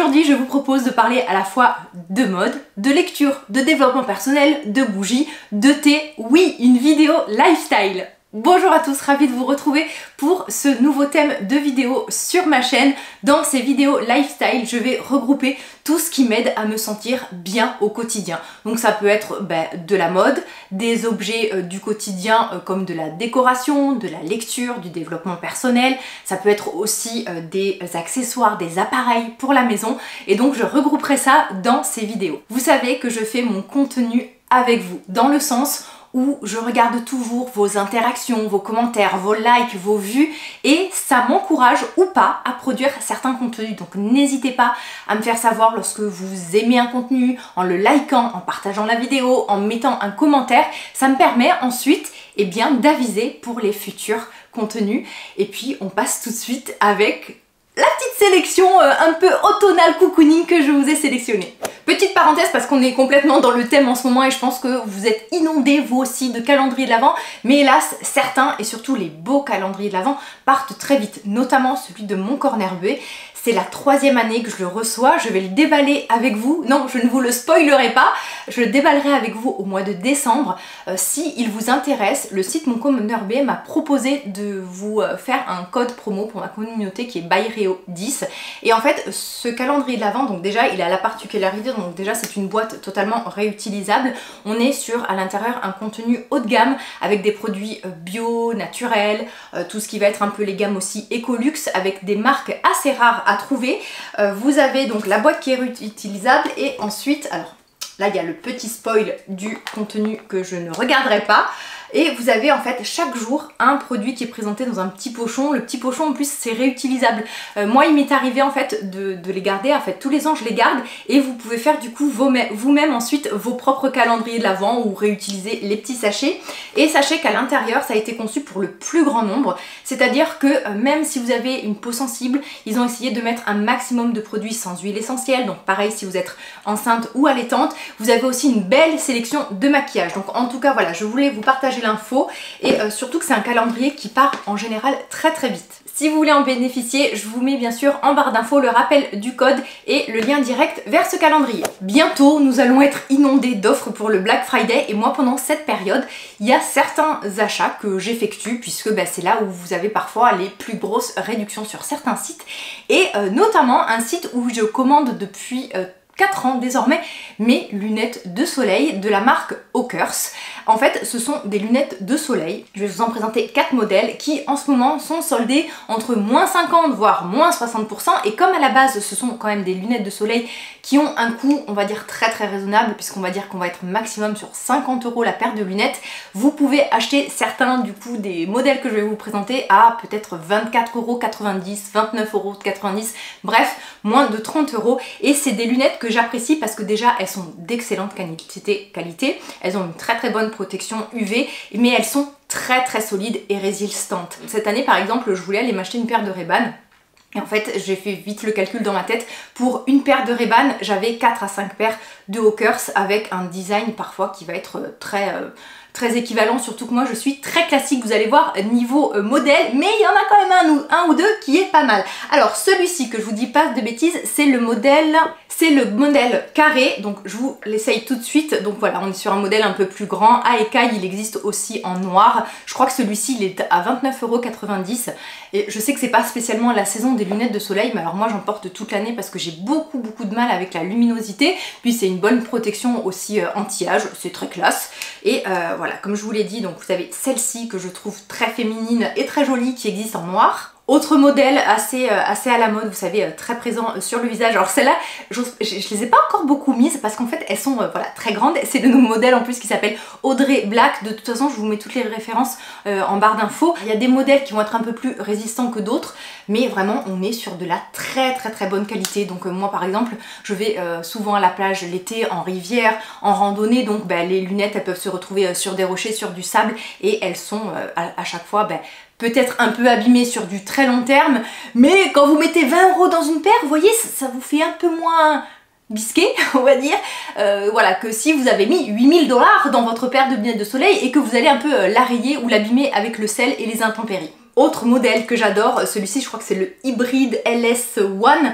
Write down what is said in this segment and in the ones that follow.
Aujourd'hui, je vous propose de parler à la fois de mode, de lecture, de développement personnel, de bougies, de thé, oui, une vidéo lifestyle. Bonjour à tous, ravie de vous retrouver pour ce nouveau thème de vidéo sur ma chaîne. Dans ces vidéos lifestyle, je vais regrouper tout ce qui m'aide à me sentir bien au quotidien. Donc ça peut être de la mode, des objets du quotidien comme de la décoration, de la lecture, du développement personnel. Ça peut être aussi des accessoires, des appareils pour la maison. Et donc je regrouperai ça dans ces vidéos. Vous savez que je fais mon contenu avec vous, dans le sens où je regarde toujours vos interactions, vos commentaires, vos likes, vos vues et ça m'encourage ou pas à produire certains contenus. Donc n'hésitez pas à me faire savoir lorsque vous aimez un contenu, en le likant, en partageant la vidéo, en mettant un commentaire. Ça me permet ensuite d'aviser pour les futurs contenus. Et puis on passe tout de suite avec la petite sélection un peu automnale cocooning que je vous ai sélectionnée. Petite parenthèse parce qu'on est complètement dans le thème en ce moment et je pense que vous êtes inondés vous aussi de calendriers de l'Avent, mais hélas certains et surtout les beaux calendriers de l'Avent partent très vite, notamment celui de Mon Corner Buée. C'est la 3e année que je le reçois, je vais le déballer avec vous. Non, je ne vous le spoilerai pas, je le déballerai avec vous au mois de décembre. Si il vous intéresse, le site Mon Corner Buée m'a proposé de vous faire un code promo pour ma communauté qui est ByReo10. Et en fait, ce calendrier de l'Avent, donc déjà, il a la particularité, donc déjà c'est une boîte totalement réutilisable. On est sur, à l'intérieur, un contenu haut de gamme avec des produits bio, naturels, tout ce qui va être un peu les gammes aussi Ecolux avec des marques assez rares à trouver. Vous avez donc la boîte qui est réutilisable et ensuite, alors là il y a le petit spoil du contenu que je ne regarderai pas. Et vous avez en fait chaque jour un produit qui est présenté dans un petit pochon. Le petit pochon en plus c'est réutilisable. Moi il m'est arrivé en fait de les garder, en fait tous les ans je les garde et vous pouvez faire du coup vous-même ensuite vos propres calendriers de l'Avent ou réutiliser les petits sachets. Et sachez qu'à l'intérieur ça a été conçu pour le plus grand nombre. C'est-à-dire que même si vous avez une peau sensible, ils ont essayé de mettre un maximum de produits sans huile essentielle. Donc pareil si vous êtes enceinte ou allaitante, vous avez aussi une belle sélection de maquillage. Donc en tout cas voilà, je voulais vous partager l'info et surtout que c'est un calendrier qui part en général très vite. Si vous voulez en bénéficier, je vous mets bien sûr en barre d'infos le rappel du code et le lien direct vers ce calendrier. Bientôt, nous allons être inondés d'offres pour le Black Friday et moi pendant cette période, il y a certains achats que j'effectue puisque c'est là où vous avez parfois les plus grosses réductions sur certains sites et notamment un site où je commande depuis 4 ans désormais mes lunettes de soleil de la marque Hawkers. En fait ce sont des lunettes de soleil, je vais vous en présenter 4 modèles qui en ce moment sont soldés entre moins 50 voire moins 60% et comme à la base ce sont quand même des lunettes de soleil qui ont un coût on va dire très raisonnable puisqu'on va dire qu'on va être maximum sur 50 € la paire de lunettes, vous pouvez acheter certains du coup des modèles que je vais vous présenter à peut-être 24,90 €, 29,90 €, bref moins de 30 € et c'est des lunettes que j'apprécie parce que déjà elles sont d'excellente qualité, elles ont une très bonne protection UV mais elles sont très solides et résistantes. Cette année par exemple je voulais aller m'acheter une paire de Ray-Ban et en fait j'ai fait vite le calcul dans ma tête, pour une paire de Ray-Ban j'avais 4 à 5 paires de Hawkers avec un design parfois qui va être très équivalent, surtout que moi je suis très classique, vous allez voir niveau modèle, mais il y en a quand même un ou deux qui est pas mal. Alors celui-ci que je vous dis pas de bêtises, c'est le modèle carré, donc je vous l'essaye tout de suite. Donc voilà, on est sur un modèle un peu plus grand, à écaille, il existe aussi en noir. Je crois que celui-ci il est à 29,90 € et je sais que c'est pas spécialement la saison des lunettes de soleil, mais alors moi j'en porte toute l'année parce que j'ai beaucoup de mal avec la luminosité, puis c'est une bonne protection aussi anti-âge, c'est très classe. Et voilà, comme je vous l'ai dit, donc vous avez celle-ci que je trouve très féminine et très jolie qui existe en noir. Autre modèle assez à la mode, vous savez, très présent sur le visage. Alors celle-là, je les ai pas encore beaucoup mises parce qu'en fait elles sont voilà, très grandes. C'est le nouveau modèle en plus qui s'appelle Audrey Black. De toute façon, je vous mets toutes les références en barre d'infos. Il y a des modèles qui vont être un peu plus résistants que d'autres, mais vraiment on est sur de la très bonne qualité. Donc moi par exemple, je vais souvent à la plage l'été, en rivière, en randonnée, donc les lunettes elles peuvent se retrouver sur des rochers, sur du sable et elles sont à chaque fois peut-être un peu abîmé sur du très long terme, mais quand vous mettez 20 € dans une paire, vous voyez, ça vous fait un peu moins bisqué, on va dire, voilà, que si vous avez mis 8 000 $ dans votre paire de lunettes de soleil et que vous allez un peu la rayer ou l'abîmer avec le sel et les intempéries. Autre modèle que j'adore, celui-ci je crois que c'est le Hybrid LS1,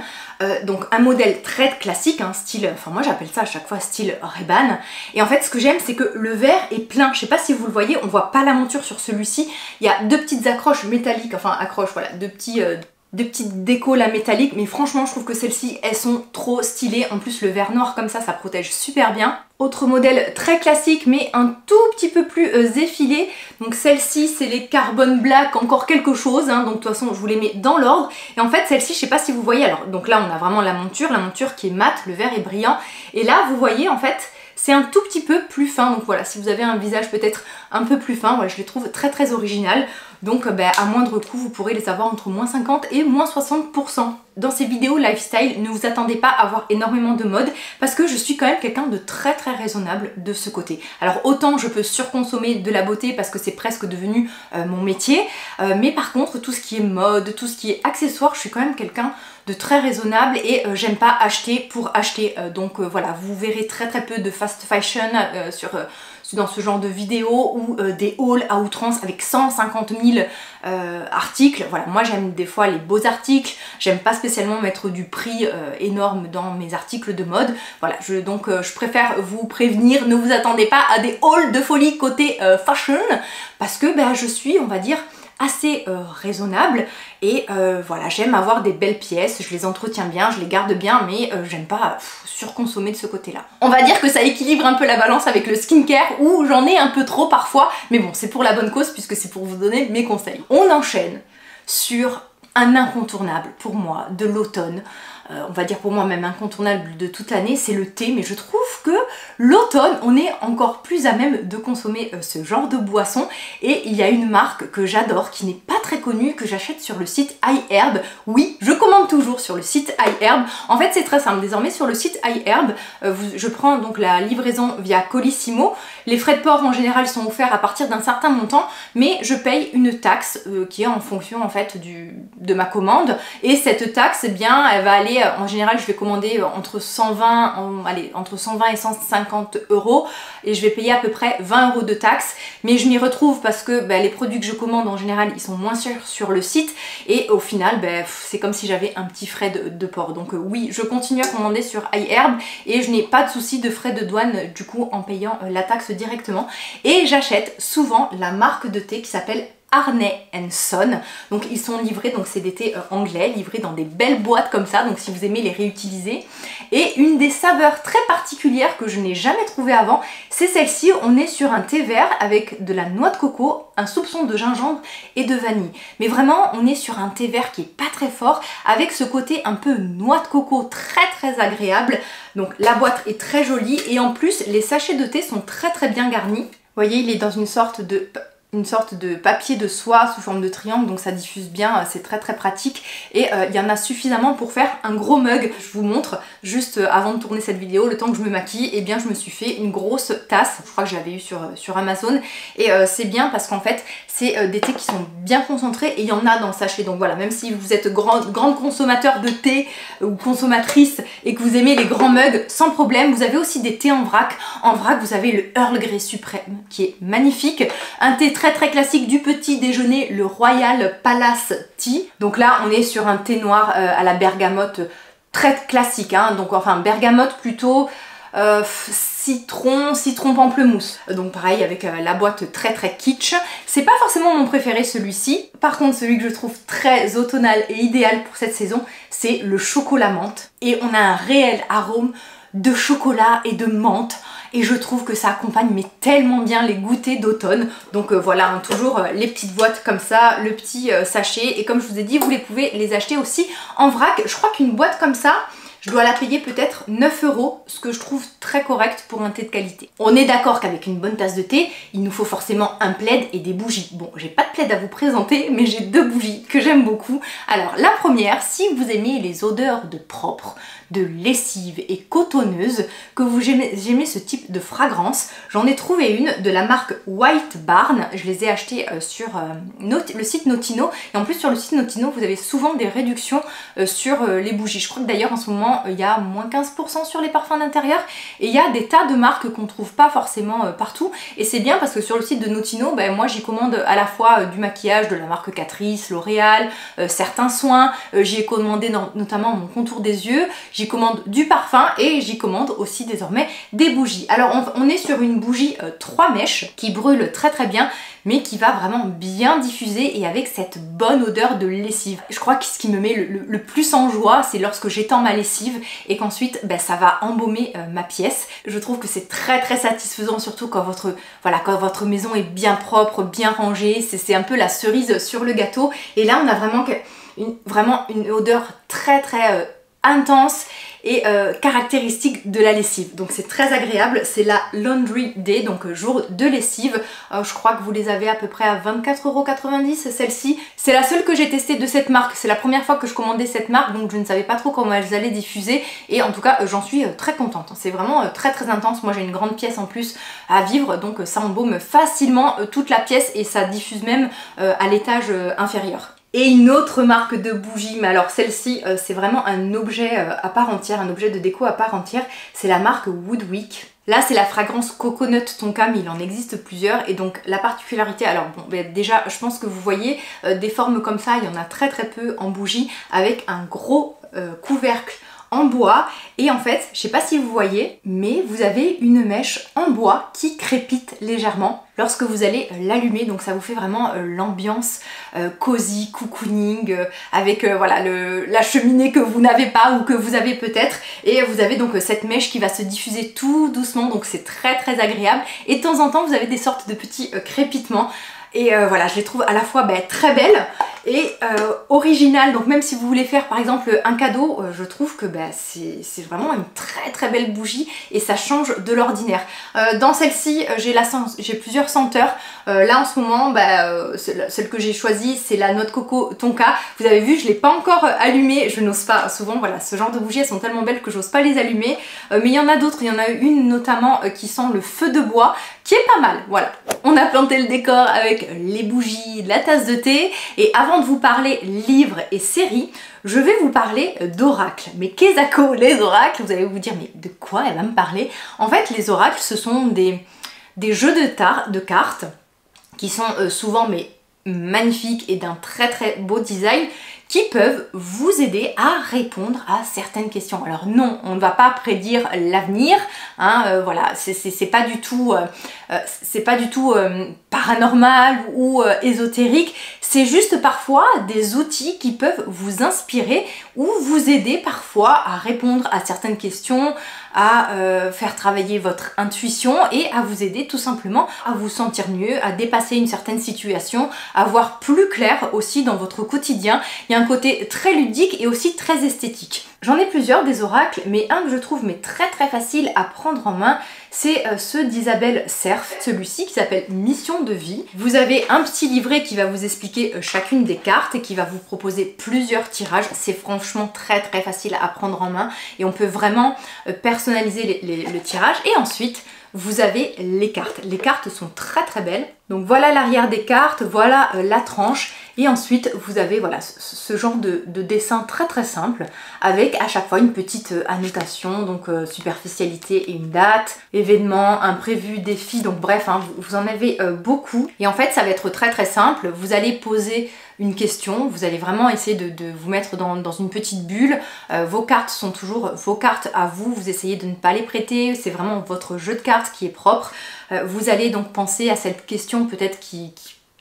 donc un modèle très classique, hein, style, enfin moi j'appelle ça à chaque fois style Ray-Ban. Et en fait ce que j'aime c'est que le verre est plein, je sais pas si vous le voyez, on voit pas la monture sur celui-ci, il y a deux petites accroches métalliques, enfin accroches, voilà, deux petites décos là métalliques, mais franchement je trouve que celles-ci elles sont trop stylées. En plus le verre noir comme ça protège super bien. Autre modèle très classique mais un tout petit peu plus effilé, donc celle-ci c'est les Carbon Black, encore quelque chose, hein, donc de toute façon je vous les mets dans l'ordre. Et en fait celle-ci je sais pas si vous voyez, alors donc là on a vraiment la monture qui est mate, le verre est brillant, et là vous voyez en fait c'est un tout petit peu plus fin, donc voilà, si vous avez un visage peut-être un peu plus fin, voilà, je les trouve très originales. Donc à moindre coût, vous pourrez les avoir entre moins 50 et moins 60%. Dans ces vidéos lifestyle, ne vous attendez pas à avoir énormément de mode parce que je suis quand même quelqu'un de très raisonnable de ce côté. Alors autant je peux surconsommer de la beauté parce que c'est presque devenu mon métier, mais par contre tout ce qui est mode, tout ce qui est accessoires, je suis quand même quelqu'un de très raisonnable et j'aime pas acheter pour acheter. Donc voilà, vous verrez très peu de fast fashion dans ce genre de vidéos ou des hauls à outrance avec 150 000 articles. Voilà, moi j'aime des fois les beaux articles, j'aime pas spécialement mettre du prix énorme dans mes articles de mode. Voilà, donc je préfère vous prévenir, ne vous attendez pas à des hauls de folie côté fashion parce que je suis, on va dire, assez raisonnable et voilà, j'aime avoir des belles pièces, je les entretiens bien, je les garde bien, mais j'aime pas surconsommer de ce côté là. On va dire que ça équilibre un peu la balance avec le skincare où j'en ai un peu trop parfois, mais bon c'est pour la bonne cause puisque c'est pour vous donner mes conseils. On enchaîne sur un incontournable pour moi de l'automne. On va dire pour moi même incontournable de toute l'année, c'est le thé, mais je trouve que l'automne, on est encore plus à même de consommer ce genre de boisson, et il y a une marque que j'adore, qui n'est pas très connue, que j'achète sur le site iHerb. Oui, je commande toujours sur le site iHerb. En fait c'est très simple, désormais sur le site iHerb, je prends donc la livraison via Colissimo. Les frais de port en général sont offerts à partir d'un certain montant, mais je paye une taxe qui est en fonction en fait de ma commande, et cette taxe, eh bien, elle va aller, en général je vais commander entre 120 et 150 euros, et je vais payer à peu près 20 euros de taxe, mais je m'y retrouve parce que les produits que je commande en général ils sont moins chers sur le site, et au final c'est comme si j'avais un petit frais de port. Donc oui, je continue à commander sur iHerb et je n'ai pas de souci de frais de douane du coup en payant la taxe directement, et j'achète souvent la marque de thé qui s'appelle Harney & Son. Donc ils sont livrés, donc c'est des thés anglais, livrés dans des belles boîtes comme ça, donc si vous aimez les réutiliser. Et une des saveurs très particulières que je n'ai jamais trouvée avant, c'est celle-ci. On est sur un thé vert avec de la noix de coco, un soupçon de gingembre et de vanille. Mais vraiment on est sur un thé vert qui est pas très fort, avec ce côté un peu noix de coco très agréable. Donc la boîte est très jolie, et en plus les sachets de thé sont très bien garnis. Vous voyez, il est dans une sorte de papier de soie sous forme de triangle, donc ça diffuse bien, c'est très pratique, et il y en a suffisamment pour faire un gros mug. Je vous montre, juste avant de tourner cette vidéo, le temps que je me maquille, et bien je me suis fait une grosse tasse, je crois que je l'avais eu sur Amazon, et c'est bien parce qu'en fait c'est des thés qui sont bien concentrés, et il y en a dans le sachet. Donc voilà, même si vous êtes grande consommateur de thé ou consommatrice et que vous aimez les grands mugs, sans problème. Vous avez aussi des thés en vrac. En vrac vous avez le Earl Grey suprême qui est magnifique, un thé très classique du petit déjeuner, le Royal Palace Tea. Donc là on est sur un thé noir à la bergamote, très classique, hein, donc enfin bergamote plutôt, citron pamplemousse. Donc pareil avec la boîte très kitsch. C'est pas forcément mon préféré celui-ci. Par contre celui que je trouve très automnal et idéal pour cette saison, c'est le chocolat menthe. Et on a un réel arôme de chocolat et de menthe, et je trouve que ça accompagne mais tellement bien les goûters d'automne. Donc voilà, hein, toujours les petites boîtes comme ça, le petit sachet, et comme je vous ai dit, vous pouvez les acheter aussi en vrac. Je crois qu'une boîte comme ça, je dois la payer peut-être 9 euros, ce que je trouve très correct pour un thé de qualité. On est d'accord qu'avec une bonne tasse de thé, il nous faut forcément un plaid et des bougies. Bon, j'ai pas de plaid à vous présenter, mais j'ai deux bougies que j'aime beaucoup. Alors la première, si vous aimez les odeurs de propre, de lessive et cotonneuse, que vous aimez ce type de fragrance, j'en ai trouvé une de la marque White Barn. Je les ai achetées sur le site Notino, et en plus sur le site Notino vous avez souvent des réductions sur les bougies. Je crois que d'ailleurs en ce moment moment il y a moins 15% sur les parfums d'intérieur et il y a des tas de marques qu'on trouve pas forcément partout et c'est bien parce que sur le site de Notino, ben, moi j'y commande à la fois du maquillage de la marque Catrice, L'Oréal, certains soins, j'y ai commandé notamment mon contour des yeux, j'y commande du parfum et j'y commande aussi désormais des bougies. Alors on est sur une bougie 3 mèches qui brûle très très bien mais qui va vraiment bien diffuser et avec cette bonne odeur de lessive. Je crois que ce qui me met le plus en joie, c'est lorsque j'étends ma lessive et qu'ensuite ben, ça va embaumer ma pièce. Je trouve que c'est très très satisfaisant, surtout quand votre maison est bien propre, bien rangée. C'est un peu la cerise sur le gâteau. Et là, on a vraiment une odeur très très intense et caractéristique de la lessive. Donc c'est très agréable, c'est la Laundry Day, donc jour de lessive. Je crois que vous les avez à peu près à 24,90 € celle-ci. C'est la seule que j'ai testée de cette marque, c'est la première fois que je commandais cette marque, donc je ne savais pas trop comment elles allaient diffuser et en tout cas j'en suis très contente. C'est vraiment très très intense, moi j'ai une grande pièce en plus à vivre, donc ça embaume facilement toute la pièce et ça diffuse même à l'étage inférieur. Et une autre marque de bougies, mais alors celle-ci c'est vraiment un objet à part entière, un objet de déco à part entière, c'est la marque Woodwick. Là c'est la fragrance Coconut Tonka, mais il en existe plusieurs et donc la particularité, alors bon ben, déjà je pense que vous voyez des formes comme ça, il y en a très très peu en bougie avec un gros couvercle en bois et en fait, je sais pas si vous voyez, mais vous avez une mèche en bois qui crépite légèrement lorsque vous allez l'allumer, donc ça vous fait vraiment l'ambiance cosy, cocooning, avec voilà la cheminée que vous n'avez pas ou que vous avez peut-être, et vous avez donc cette mèche qui va se diffuser tout doucement, donc c'est très très agréable, et de temps en temps vous avez des sortes de petits crépitements. Et voilà, je les trouve à la fois très belles et originales. Donc même si vous voulez faire par exemple un cadeau, je trouve que c'est vraiment une très très belle bougie et ça change de l'ordinaire. Dans celle-ci, j'ai plusieurs senteurs. Là en ce moment, celle que j'ai choisie, c'est la noix de coco Tonka. Vous avez vu, je ne l'ai pas encore allumée. Je n'ose pas. Souvent, voilà, ce genre de bougies, elles sont tellement belles que j'ose pas les allumer. Mais il y en a d'autres. Il y en a une notamment qui sent le feu de bois, qui est pas mal. Voilà. On a planté le décor avec les bougies, la tasse de thé. Et avant de vous parler livres et séries, je vais vous parler d'oracles. Mais qu'est-ce que les oracles? Vous allez vous dire, mais de quoi elle va me parler? En fait, les oracles, ce sont des jeux de cartes qui sont souvent magnifiques et d'un très très beau design, qui peuvent vous aider à répondre à certaines questions. Alors non, on ne va pas prédire l'avenir, hein, voilà, c'est pas du tout, paranormal ou ésotérique, c'est juste parfois des outils qui peuvent vous inspirer ou vous aider parfois à répondre à certaines questions, à faire travailler votre intuition et à vous aider tout simplement à vous sentir mieux, à dépasser une certaine situation, à voir plus clair aussi dans votre quotidien. Il y a un côté très ludique et aussi très esthétique. J'en ai plusieurs des oracles, mais un que je trouve très très facile à prendre en main, c'est ceux d'Isabelle Cerf, celui-ci qui s'appelle Mission de vie. Vous avez un petit livret qui va vous expliquer chacune des cartes et qui va vous proposer plusieurs tirages. C'est franchement très très facile à prendre en main et on peut vraiment personnaliser le tirage. Et ensuite, vous avez les cartes. Les cartes sont très très belles. Donc voilà l'arrière des cartes, voilà la tranche. Et ensuite, vous avez voilà, ce genre de dessin très très simple avec à chaque fois une petite annotation, donc superficialité et une date, événement, imprévu, défi, donc bref, hein, vous en avez beaucoup. Et en fait, ça va être très très simple. Vous allez poser une question, vous allez vraiment essayer de vous mettre dans une petite bulle. Vos cartes sont toujours vos cartes à vous, vous essayez de ne pas les prêter, c'est vraiment votre jeu de cartes qui est propre. Vous allez donc penser à cette question peut-être qui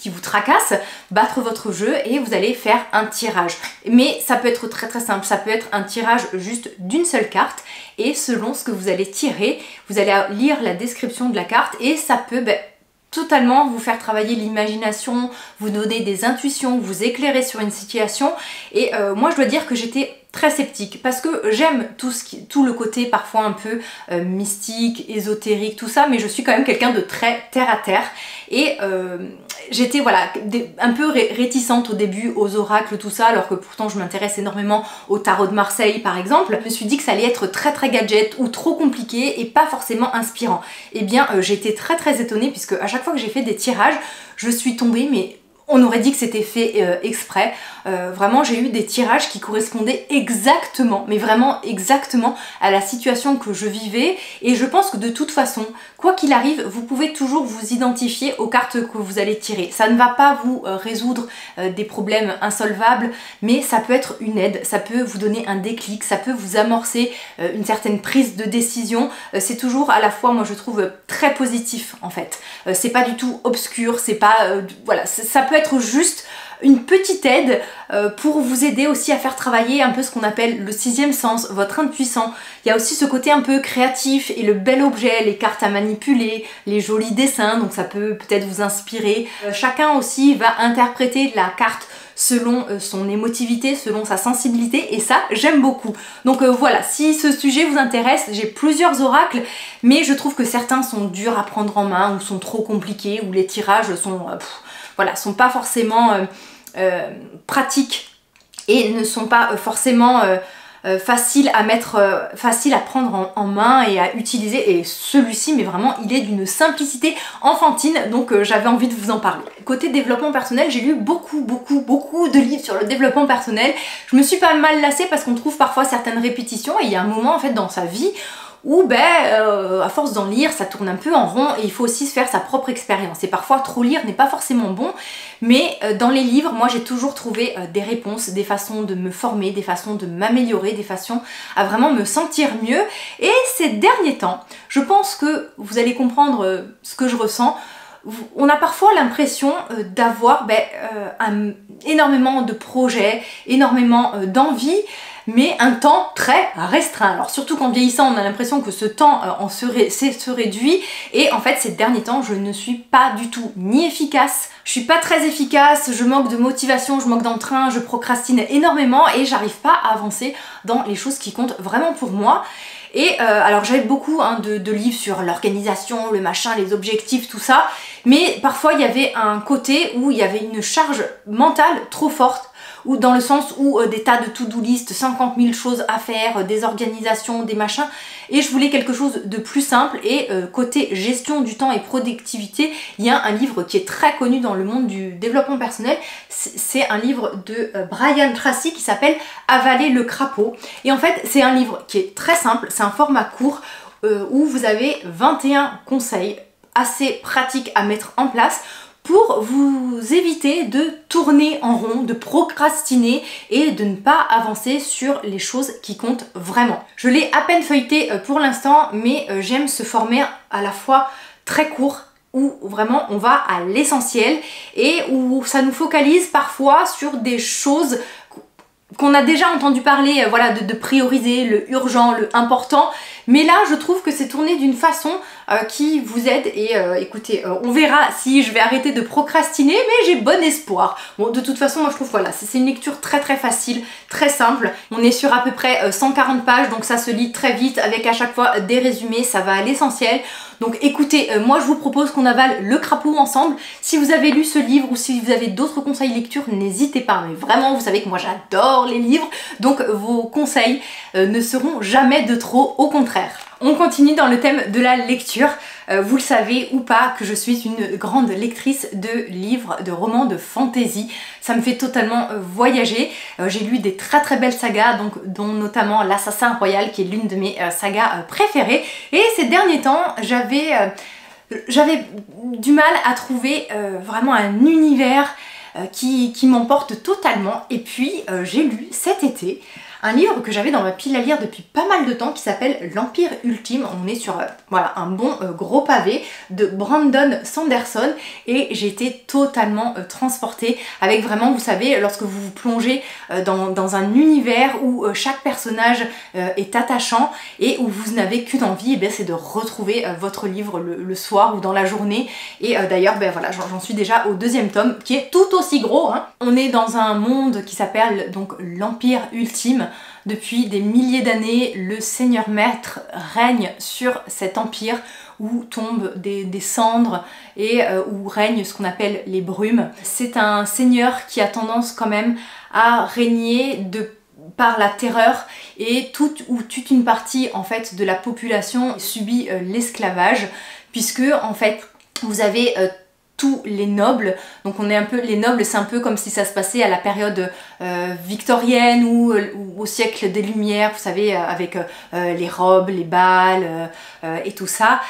vous tracasse, battre votre jeu et vous allez faire un tirage. Mais ça peut être très très simple, ça peut être un tirage juste d'une seule carte et selon ce que vous allez tirer, vous allez lire la description de la carte et ça peut totalement vous faire travailler l'imagination, vous donner des intuitions, vous éclairer sur une situation. Et moi je dois dire que j'étais très sceptique parce que j'aime tout le côté parfois un peu mystique, ésotérique, tout ça, mais je suis quand même quelqu'un de très terre à terre et j'étais voilà un peu réticente au début aux oracles, tout ça, alors que pourtant je m'intéresse énormément au tarot de Marseille par exemple. Je me suis dit que ça allait être très très gadget ou trop compliqué et pas forcément inspirant. Et bien j'ai été très très étonnée puisque à chaque fois que j'ai fait des tirages, je suis tombée mais on aurait dit que c'était fait exprès. Vraiment j'ai eu des tirages qui correspondaient exactement, mais vraiment exactement à la situation que je vivais, et je pense que de toute façon, quoi qu'il arrive, vous pouvez toujours vous identifier aux cartes que vous allez tirer. Ça ne va pas vous résoudre des problèmes insolvables, mais ça peut être une aide, ça peut vous donner un déclic, ça peut vous amorcer une certaine prise de décision. C'est toujours à la fois, moi je trouve, très positif en fait. C'est pas du tout obscur, c'est pas... voilà, ça peut être juste une petite aide pour vous aider aussi à faire travailler un peu ce qu'on appelle le sixième sens, votre intuition. Il y a aussi ce côté un peu créatif et le bel objet, les cartes à manipuler, les jolis dessins, donc ça peut peut-être vous inspirer. Chacun aussi va interpréter la carte selon son émotivité, selon sa sensibilité, et ça j'aime beaucoup. Donc voilà, si ce sujet vous intéresse, j'ai plusieurs oracles, mais je trouve que certains sont durs à prendre en main, ou sont trop compliqués, ou les tirages sont, voilà, sont pas forcément pratiques et ne sont pas forcément facile à prendre en main et à utiliser, et celui-ci, mais vraiment il est d'une simplicité enfantine, donc j'avais envie de vous en parler. Côté développement personnel, j'ai lu beaucoup de livres sur le développement personnel. Je me suis pas mal lassée parce qu'on trouve parfois certaines répétitions, et il y a un moment en fait dans sa vie où à force d'en lire, ça tourne un peu en rond, et il faut aussi se faire sa propre expérience. Et parfois, trop lire n'est pas forcément bon, mais dans les livres, moi j'ai toujours trouvé des réponses, des façons de me former, des façons de m'améliorer, des façons à vraiment me sentir mieux. Et ces derniers temps, je pense que vous allez comprendre ce que je ressens. On a parfois l'impression d'avoir énormément de projets, énormément d'envie, mais un temps très restreint. Alors surtout qu'en vieillissant, on a l'impression que ce temps se réduit, et en fait ces derniers temps, je ne suis pas du tout ni efficace, je suis pas très efficace, je manque de motivation, je manque d'entrain, je procrastine énormément, et j'arrive pas à avancer dans les choses qui comptent vraiment pour moi. Et alors j'avais beaucoup de livres sur l'organisation, le machin, les objectifs, tout ça, mais parfois il y avait un côté où il y avait une charge mentale trop forte, ou dans le sens où des tas de to-do list, 50 000 choses à faire, des organisations, des machins, et je voulais quelque chose de plus simple. Et côté gestion du temps et productivité, il y a un livre qui est très connu dans le monde du développement personnel, c'est un livre de Brian Tracy qui s'appelle Avaler le crapaud, et en fait c'est un livre qui est très simple, c'est un format court où vous avez 21 conseils assez pratiques à mettre en place pour vous éviter de tourner en rond, de procrastiner et de ne pas avancer sur les choses qui comptent vraiment. Je l'ai à peine feuilleté pour l'instant, mais j'aime ce format à la fois très court, où vraiment on va à l'essentiel, et où ça nous focalise parfois sur des choses qu'on a déjà entendu parler, voilà, de prioriser le urgent, le important, mais là je trouve que c'est tourné d'une façon qui vous aide, et écoutez, on verra si je vais arrêter de procrastiner, mais j'ai bon espoir. Bon, de toute façon, moi je trouve, voilà, c'est une lecture très facile, très simple. On est sur à peu près 140 pages, donc ça se lit très vite, avec à chaque fois des résumés, ça va à l'essentiel. Donc écoutez, moi je vous propose qu'on avale le crapaud ensemble. Si vous avez lu ce livre, ou si vous avez d'autres conseils lecture, n'hésitez pas, mais vraiment, vous savez que moi j'adore les livres, donc vos conseils ne seront jamais de trop, au contraire. On continue dans le thème de la lecture. Vous le savez ou pas que je suis une grande lectrice de livres, de romans de fantasy. Ça me fait totalement voyager. J'ai lu des très belles sagas, donc, dont notamment l'Assassin Royal, qui est l'une de mes sagas préférées. Et ces derniers temps, j'avais du mal à trouver vraiment un univers qui m'emporte totalement. Et puis j'ai lu cet été un livre que j'avais dans ma pile à lire depuis pas mal de temps, qui s'appelle L'Empire Ultime. On est sur voilà, un bon gros pavé de Brandon Sanderson, et j'ai été totalement transportée, avec vraiment, vous savez, lorsque vous vous plongez dans un univers où chaque personnage est attachant, et où vous n'avez qu'une envie, c'est de retrouver votre livre le soir ou dans la journée. Et d'ailleurs, voilà, j'en suis déjà au 2e tome, qui est tout aussi gros, hein. On est dans un monde qui s'appelle donc l'Empire Ultime. Depuis des milliers d'années, le Seigneur Maître règne sur cet empire, où tombent des cendres, et où règne ce qu'on appelle les brumes. C'est un seigneur qui a tendance quand même à régner par la terreur, et toute une partie en fait de la population subit l'esclavage, puisque en fait vous avez tous les nobles. Donc on est un peu, les nobles, c'est un peu comme si ça se passait à la période victorienne ou au siècle des Lumières, vous savez, avec les robes, les bals et tout ça,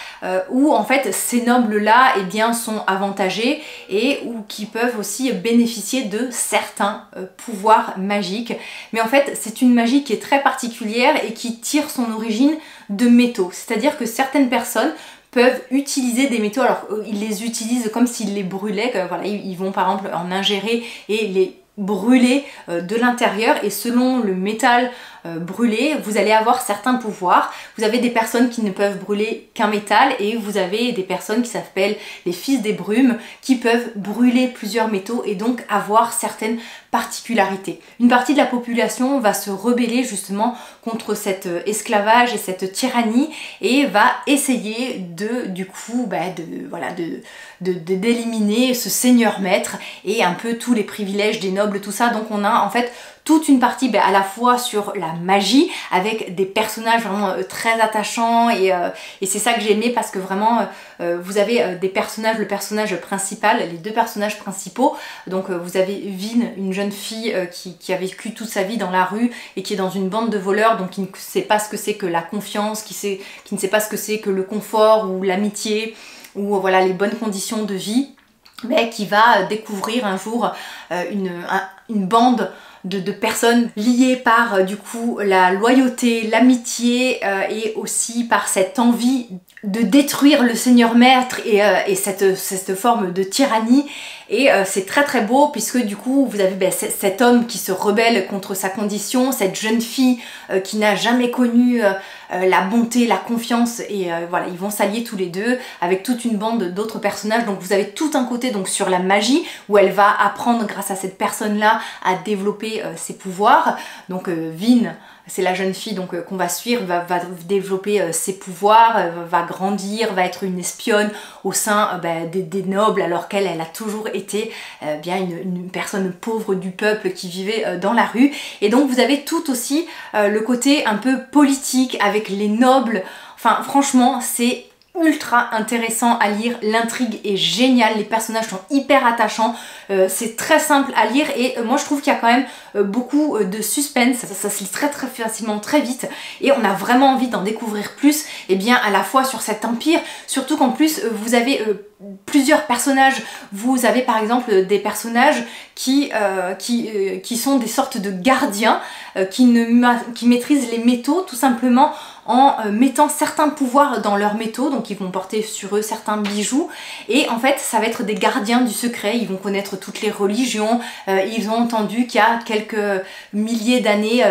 où en fait ces nobles-là eh bien, sont avantagés et ou qui peuvent aussi bénéficier de certains pouvoirs magiques. Mais en fait c'est une magie qui est très particulière et qui tire son origine de métaux. C'est-à-dire que certaines personnes peuvent utiliser des métaux, alors ils les utilisent comme s'ils les brûlaient, que, voilà, ils vont par exemple en ingérer et les brûler de l'intérieur, et selon le métal brûlé, vous allez avoir certains pouvoirs. Vous avez des personnes qui ne peuvent brûler qu'un métal, et vous avez des personnes qui s'appellent les fils des brumes, qui peuvent brûler plusieurs métaux et donc avoir certaines particularités. Une partie de la population va se rebeller justement contre cet esclavage et cette tyrannie et va essayer d'éliminer ce seigneur maître et un peu tous les privilèges des nobles, tout ça. Donc on a en fait toute une partie à la fois sur la magie avec des personnages vraiment très attachants, et c'est ça que j'ai aimé, parce que vraiment vous avez des personnages, le personnage principal, les deux personnages principaux. Donc vous avez Vin, une jeune fille qui a vécu toute sa vie dans la rue et qui est dans une bande de voleurs, donc qui ne sait pas ce que c'est que la confiance, qui ne sait pas ce que c'est que le confort ou l'amitié ou voilà les bonnes conditions de vie, mais qui va découvrir un jour une bande de personnes liées par du coup la loyauté, l'amitié et aussi par cette envie de détruire le seigneur maître et cette forme de tyrannie. Et c'est très très beau, puisque du coup vous avez cet homme qui se rebelle contre sa condition, cette jeune fille qui n'a jamais connu la bonté, la confiance, et voilà, ils vont s'allier tous les deux avec toute une bande d'autres personnages. Donc vous avez tout un côté donc sur la magie, où elle va apprendre grâce à cette personne là à développer ses pouvoirs. Donc Vin, c'est la jeune fille donc qu'on va suivre, va développer ses pouvoirs, va grandir, va être une espionne au sein des nobles, alors qu'elle a toujours été bien une personne pauvre du peuple qui vivait dans la rue. Et donc vous avez tout aussi le côté un peu politique avec les nobles. Enfin franchement c'est ultra intéressant à lire, l'intrigue est géniale, les personnages sont hyper attachants, c'est très simple à lire, et moi je trouve qu'il y a quand même beaucoup de suspense, ça se lit très très facilement, très vite, et on a vraiment envie d'en découvrir plus, et bien à la fois sur cet empire, surtout qu'en plus vous avez plusieurs personnages. Vous avez par exemple des personnages qui sont des sortes de gardiens qui maîtrisent les métaux tout simplement en mettant certains pouvoirs dans leurs métaux, donc ils vont porter sur eux certains bijoux, et en fait ça va être des gardiens du secret, ils vont connaître toutes les religions, ils ont entendu qu'il y a quelques milliers d'années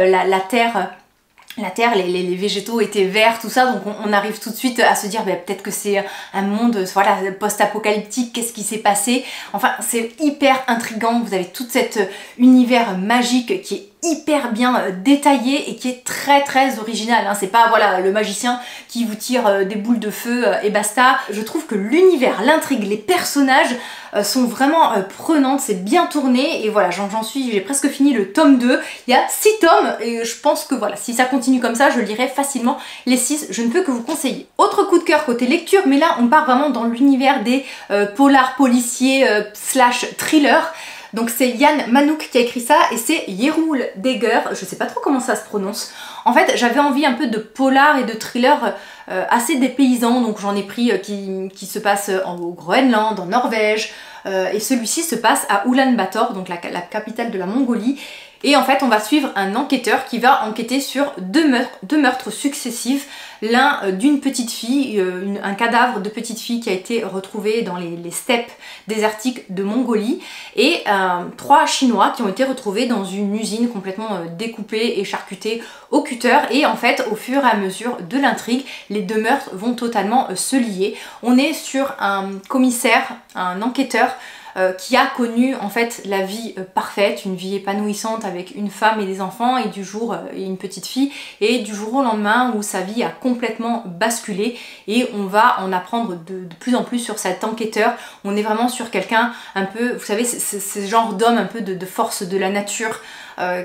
la Terre, les végétaux étaient verts, tout ça, donc on arrive tout de suite à se dire peut-être que c'est un monde voilà, post-apocalyptique, qu'est-ce qui s'est passé. Enfin c'est hyper intriguant, vous avez tout cet univers magique qui est hyper bien détaillé et qui est très très original, hein. C'est pas voilà le magicien qui vous tire des boules de feu et basta. Je trouve que l'univers, l'intrigue, les personnages sont vraiment prenantes, c'est bien tourné, et voilà j'ai presque fini le tome 2, il y a 6 tomes et je pense que voilà, si ça continue comme ça je lirai facilement les 6, je ne peux que vous conseiller. Autre coup de cœur côté lecture, mais là on part vraiment dans l'univers des polars policiers slash thrillers. Donc c'est Yann Manouk qui a écrit ça, et c'est Yeroul Degger, je sais pas trop comment ça se prononce. En fait j'avais envie un peu de polar et de thriller assez dépaysant, donc j'en ai pris qui se passe au Groenland, en Norvège, et celui-ci se passe à Ulaanbaatar, donc la capitale de la Mongolie. Et en fait on va suivre un enquêteur qui va enquêter sur deux meurtres successifs, l'un d'une petite fille, un cadavre de petite fille qui a été retrouvé dans les steppes désertiques de Mongolie, et 3 Chinois qui ont été retrouvés dans une usine complètement découpée et charcutée au cutter. Et en fait au fur et à mesure de l'intrigue, les deux meurtres vont totalement se lier. On est sur un commissaire, un enquêteur qui a connu en fait la vie parfaite, une vie épanouissante avec une femme et des enfants et une petite fille, et du jour au lendemain où sa vie a complètement basculé, et on va en apprendre de plus en plus sur cet enquêteur. On est vraiment sur quelqu'un un peu, vous savez, c'est ce genre d'homme un peu de force de la nature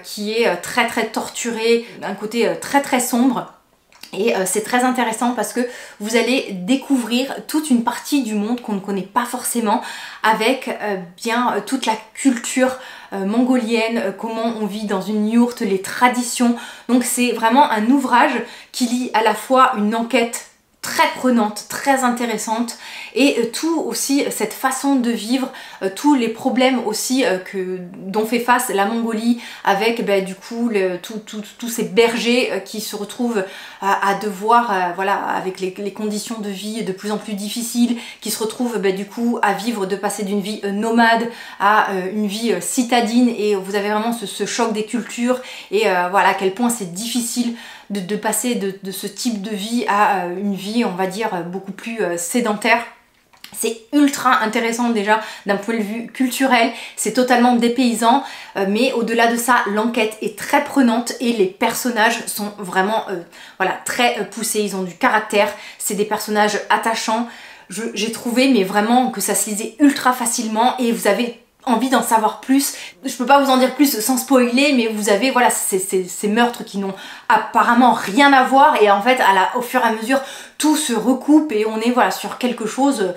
qui est très très torturé, un côté très très sombre. Et c'est très intéressant parce que vous allez découvrir toute une partie du monde qu'on ne connaît pas forcément, avec toute la culture mongolienne, comment on vit dans une yourte, les traditions. Donc c'est vraiment un ouvrage qui lit à la fois une enquête très prenante, très intéressante, et tout aussi cette façon de vivre, tous les problèmes aussi dont fait face la Mongolie, avec du coup tous ces bergers qui se retrouvent à devoir, voilà, avec les conditions de vie de plus en plus difficiles, qui se retrouvent du coup à vivre, de passer d'une vie nomade à une vie citadine, et vous avez vraiment ce choc des cultures, et voilà à quel point c'est difficile de passer de ce type de vie à une vie, on va dire, beaucoup plus sédentaire. C'est ultra intéressant déjà d'un point de vue culturel, c'est totalement dépaysant, mais au-delà de ça, l'enquête est très prenante et les personnages sont vraiment voilà, très poussés, ils ont du caractère, c'est des personnages attachants. J'ai trouvé mais vraiment que ça se lisait ultra facilement et vous avez envie d'en savoir plus. Je peux pas vous en dire plus sans spoiler, mais vous avez voilà ces meurtres qui n'ont apparemment rien à voir, et en fait au fur et à mesure tout se recoupe et on est voilà sur quelque chose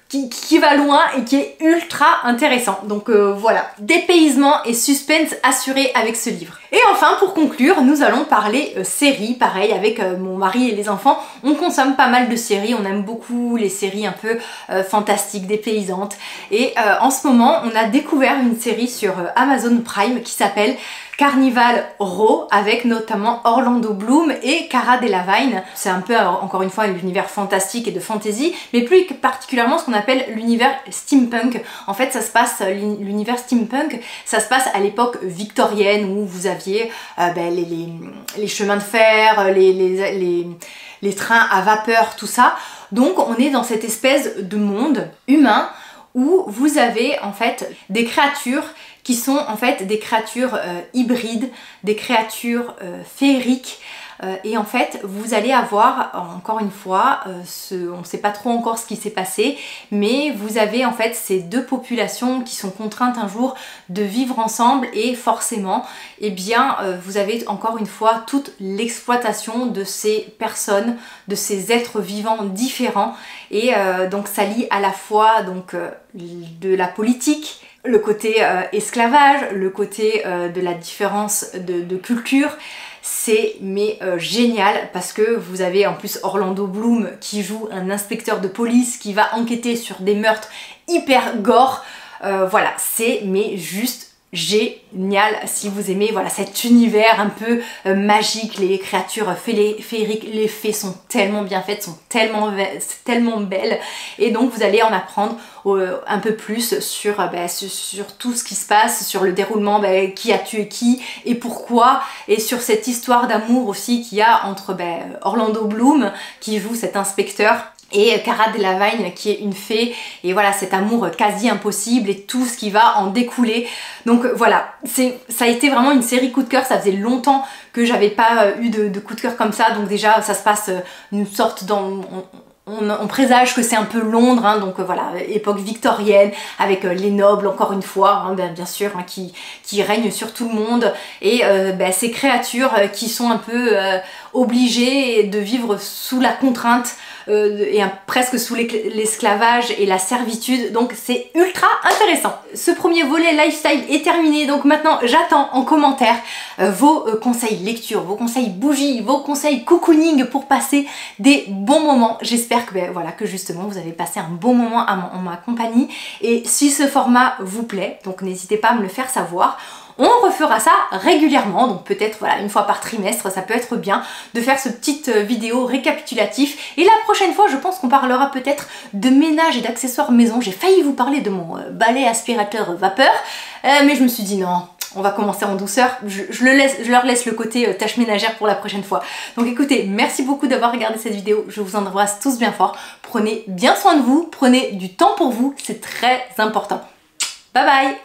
qui va loin et qui est ultra intéressant. Donc voilà, dépaysement et suspense assuré avec ce livre. Et enfin, pour conclure, nous allons parler séries. Pareil, avec mon mari et les enfants, on consomme pas mal de séries, on aime beaucoup les séries un peu fantastiques, dépaysantes. Et en ce moment, on a découvert une série sur Amazon Prime qui s'appelle Carnival Row, avec notamment Orlando Bloom et Cara Delevingne. C'est un peu, encore une fois, l'univers fantastique et de fantasy, mais plus particulièrement ce qu'on appelle l'univers steampunk. En fait, ça se passe, l'univers steampunk, ça se passe à l'époque victorienne, où vous aviez les chemins de fer, les trains à vapeur, tout ça. Donc on est dans cette espèce de monde humain où vous avez en fait des créatures qui sont en fait des créatures hybrides, des créatures féeriques, et en fait vous allez avoir encore une fois, on ne sait pas trop encore ce qui s'est passé, mais vous avez en fait ces deux populations qui sont contraintes un jour de vivre ensemble, et forcément eh bien vous avez encore une fois toute l'exploitation de ces personnes, de ces êtres vivants différents, et donc ça lie à la fois donc de la politique, le côté esclavage, le côté de la différence de culture. C'est génial parce que vous avez en plus Orlando Bloom qui joue un inspecteur de police qui va enquêter sur des meurtres hyper gore. Voilà, c'est juste génial si vous aimez voilà cet univers un peu magique, les créatures féeriques, les fées sont tellement bien faites, sont tellement belles, et donc vous allez en apprendre un peu plus sur tout ce qui se passe, sur le déroulement, qui a tué qui et pourquoi, et sur cette histoire d'amour aussi qu'il y a entre Orlando Bloom qui joue cet inspecteur et Cara Delevingne qui est une fée, et voilà cet amour quasi impossible et tout ce qui va en découler. Donc voilà, ça a été vraiment une série coup de cœur, ça faisait longtemps que j'avais pas eu de coup de cœur comme ça, donc déjà ça se passe une sorte on présage que c'est un peu Londres, hein, donc voilà, époque victorienne, avec les nobles encore une fois, hein, bien sûr, hein, qui règnent sur tout le monde, et ces créatures qui sont un peu obligées de vivre sous la contrainte, et presque sous l'esclavage et la servitude, donc c'est ultra intéressant. Ce premier volet lifestyle est terminé, donc maintenant j'attends en commentaire vos conseils lecture, vos conseils bougies, vos conseils cocooning pour passer des bons moments. J'espère que, voilà, que justement vous avez passé un bon moment en ma compagnie, et si ce format vous plaît, donc n'hésitez pas à me le faire savoir. On refera ça régulièrement, donc peut-être voilà, une fois par trimestre, ça peut être bien de faire ce petite vidéo récapitulatif. Et la prochaine fois, je pense qu'on parlera peut-être de ménage et d'accessoires maison. J'ai failli vous parler de mon balai aspirateur vapeur, mais je me suis dit non, on va commencer en douceur. Je leur laisse le côté tâche ménagère pour la prochaine fois. Donc écoutez, merci beaucoup d'avoir regardé cette vidéo. Je vous embrasse tous bien fort. Prenez bien soin de vous, prenez du temps pour vous, c'est très important. Bye bye!